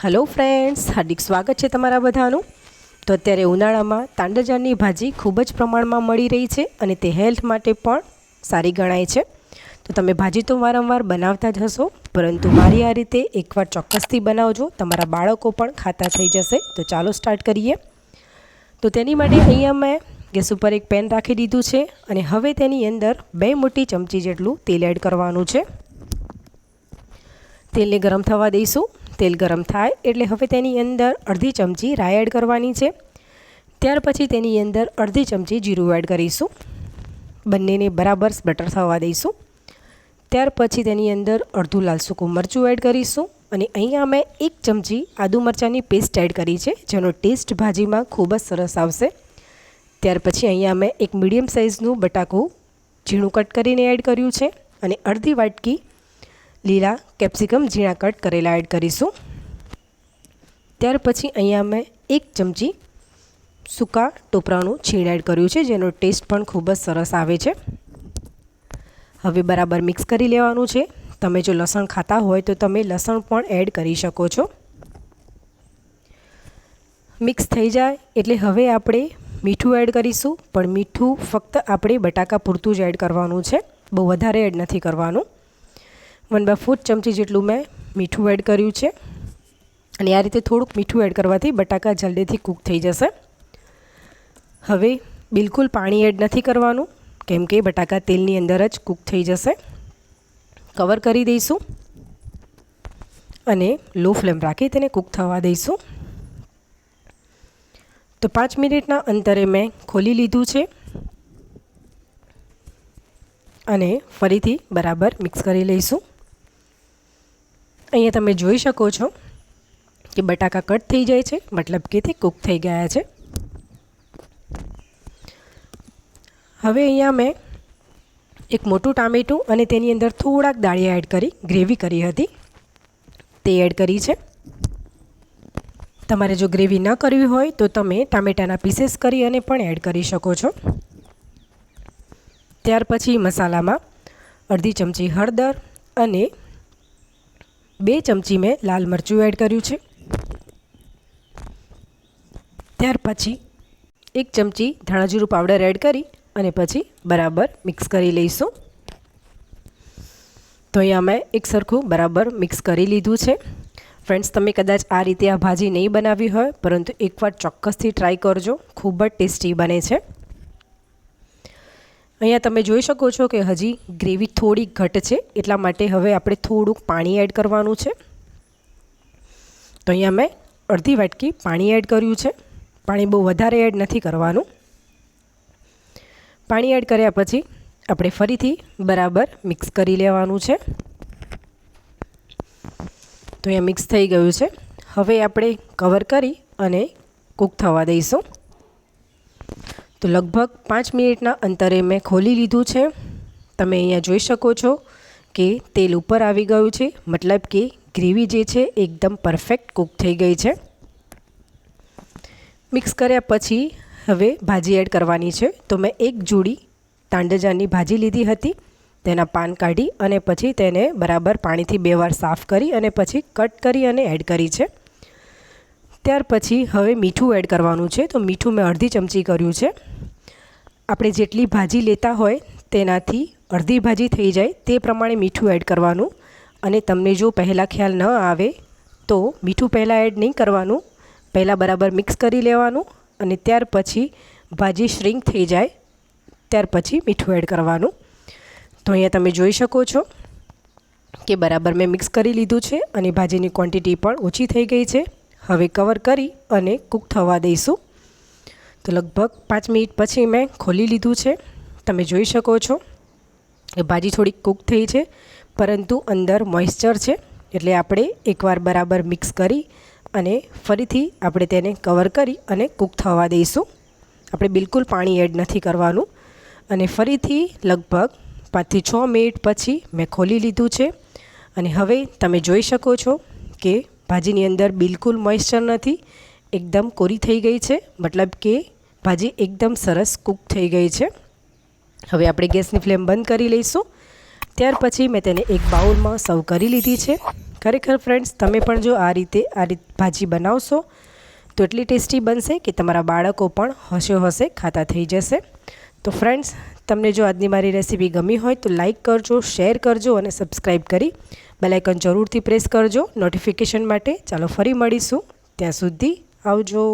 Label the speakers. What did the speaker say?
Speaker 1: Hello friends, हार्दिक स्वागत है तमारा बधानुं। तो अत्यारे उनाळामां तांडजानी भाजी खूब ज प्रमाणमां मळी रही है अने ते हेल्थ माटे पण सारी गणाय छे। तो तमे भाजी तो वारंवार बनावता ज हशो, परंतु मारी आ रीते एकवार चोक्कसथी बनावजो, तमारा बाळको पण खाता थई जशे। तो चालो स्टार्ट करीए। तो तेनी माटे अहींया मैं गैस पर एक पेन राखी दीधुं छे अने हवे तेनी अंदर 2 मोटी चमची जेटलुं तेल एड करवानुं छे। तेलने गरम थवा दईशुं। तेल गरम थाय एटले हवे तेनी अंदर अर्धी चमची राई एड करवानी छे। त्यार पछी तेनी अंदर अर्धी चमची जीरुं एड करीशुं। बंनेने बराबर बटर थवा दईशुं। त्यार पछी तेनी अंदर अर्धुं लाल सूकું मरचું एड करीशुं अने अहींया मैं 1 चमची आदू मरचानी पेस्ट एड करी छे, जेनो टेस्ट भाजीमां खूब ज सरस आवशे। त्यार पछी अहींया मैं एक मीडियम साइजनुं बटाकું झीणुं कट करीने एड कर्युं छे अने अर्धी वाटकी लीला केप्सिकम झीणा कट करेला एड करीशुं। त्यार पछी अहींया मैं 1 चमची सूका टोपरानुं छीण एड कर्युं छे, जेनो टेस्ट पण खूब ज सरस आवे छे। हवे बराबर मिक्स करी लेवानुं छे। तमे जो लसण खाता होय तो तमे लसण पण एड करी शको छो। मिक्स थई जाय एटले हवे आपणे मीठुं एड करीशुं, पण मीठुं फक्त आपणे बटाका पूरतुं ज एड करवानुं छे, बहु वधारे एड नथी करवानुं। 1/4 चमची जेटलुं मैं मीठुं एड कर्युं छे अने आ रीते थोड़ुंक मीठुं एड करवाथी बटाका जल्दीथी कूक थई जशे। हवे बिल्कुल पाणी एड नथी करवानुं, केम के बटाका तेलनी अंदर ज कूक थई जशे। कवर करी दईशुं अने लो फ्लेम राखी तेने कूक थवा दईशुं। तो 5 मिनिटना अंतरे मैं खोली लीधुं छे अने फरीथी बराबर मिक्स करी लईशुं। अहींया तमे जोई शको छो कि बटाका कट थई जाय छे, मतलब के ते कूक थई गया छे। हवे अहींया मैं एक मोटुं टामेटुं अने तेनी अंदर थोड़ाक दाळिया एड करी ग्रेवी करी हती ते एड करी छे। तमारे जो ग्रेवी न करवी होय तो तमे टामेटाना पीसेस करी अने पण एड करी शको छो। त्यार पछी मसालामां अर्धी चमची हळदर अने 2 चमची में लाल मरचुं एड कर्युं छे। त्यार पछी 1 चमची धाणा जीरुं पाउडर एड करी अने पछी बराबर मिक्स करी लईशुं। तो अहींया मैं एक सरखुं बराबर मिक्स करी लीधुं छे। फ्रेंड्स, तमे कदाच आ रीते आ भाजी नहीं बनावी होय, परंतु एकवार चोक्कसथी ट्राय करजो, खूब ज टेस्टी बने छे। अहींया तमे जोई शको छो कि हजी ग्रेवी थोड़ी घट छे, एटला माटे हवे आपणे थोड़ुंक पाणी एड करवानुं छे। तो अहींया मैं अर्धी वाटकी पाणी एड कर्युं छे। पाणी बहु वधारे एड नथी करवानुं। पाणी एड कर्या पछी आपणे फरीथी बराबर मिक्स करी लेवानुं छे। तो अहींया मिक्स थई गयुं छे। हवे आपणे कवर करी अने कूक थवा दईशुं। तो लगभग 5 मिनिटना अंतरे मैं खोली लीधुं छे। तमे अहींया जोई शको छो कि तेल उपर आवी गयुं छे, मतलब कि ग्रेवी जे छे एकदम परफेक्ट कूक थई गई छे। मिक्स कर्या पछी हवे भाजी एड करवानी छे। तो मैं एक जोड़ी तांडजानी भाजी लीधी हती, तेना पान काढी अने पछी तेने बराबर पाणीथी 2 वार साफ करी अने पछी कट करी अने एड करी छे। त्यार पछी हवे मीठुं एड करवानुं छे। तो मीठुं मैं अर्धी चमची कर्युं छे। આપણે જેટલી ભાજી લેતા હોય તેનાથી અડધી ભાજી થઈ જાય તે પ્રમાણે મીઠું એડ કરવાનું। અને તમને જો પહેલાં ખ્યાલ ન આવે તો મીઠું પહેલાં એડ નહીં કરવાનું, પહેલાં બરાબર મિક્સ કરી લેવાનું અને ત્યાર પછી ભાજી શ્રિંક થઈ જાય ત્યાર પછી મીઠું એડ કરવાનું। તો અહીંયા તમે જોઈ શકો છો કે બરાબર મેં મિક્સ કરી લીધું છે અને ભાજીની ક્વોન્ટિટી પણ ઓછી થઈ ગઈ છે। હવે કવર કરી અને કૂક થવા દઈશું। तो लगभग 5 मिनिट पछी मैं खोली लीधुं छे। तमे जोई शको छो कि भाजी थोड़ी कूक थई छे, परंतु अंदर मॉइस्चर छे, एटले आपणे एकवार बराबर मिक्स करी अने फरीथी आपणे तेने कवर करी अने कूक थवा दईशुं। आपणे बिल्कुल पाणी एड नथी करवानुं अने फरीथी लगभग 5 થી 6 मिनिट पछी मैं खोली लीधुं छे अने हवे तमे जोई शको छो कि भाजीनी अंदर बिल्कुल मॉइस्चर नथी, एकदम कोरी थई गई है, मतलब कि भाजी एकदम सरस कूक थई गई है। हवे आपणे गैसनी फ्लेम बंद करी लईशुं। त्यार पछी मैं तेने एक बाउल में सर्व करी लीधी है। ખરેખર ફ્રેન્ડ્સ તમે પણ જો આ રીતે ભાજી બનાવશો તો એટલી ટેસ્ટી બનશે કે તમારા બાળકો પણ હશે ખાતા થઈ જશે. તો ફ્રેન્ડ્સ તમને જો આજની મારી રેસીપી ગમી હોય તો લાઈક કરજો, શેર કરજો અને સબસ્ક્રાઈબ કરી બેલ આઇકન જરૂરથી પ્રેસ કરજો નોટિફિકેશન માટે. ચાલો ફરી મળીશું, ત્યાં સુધી આવજો.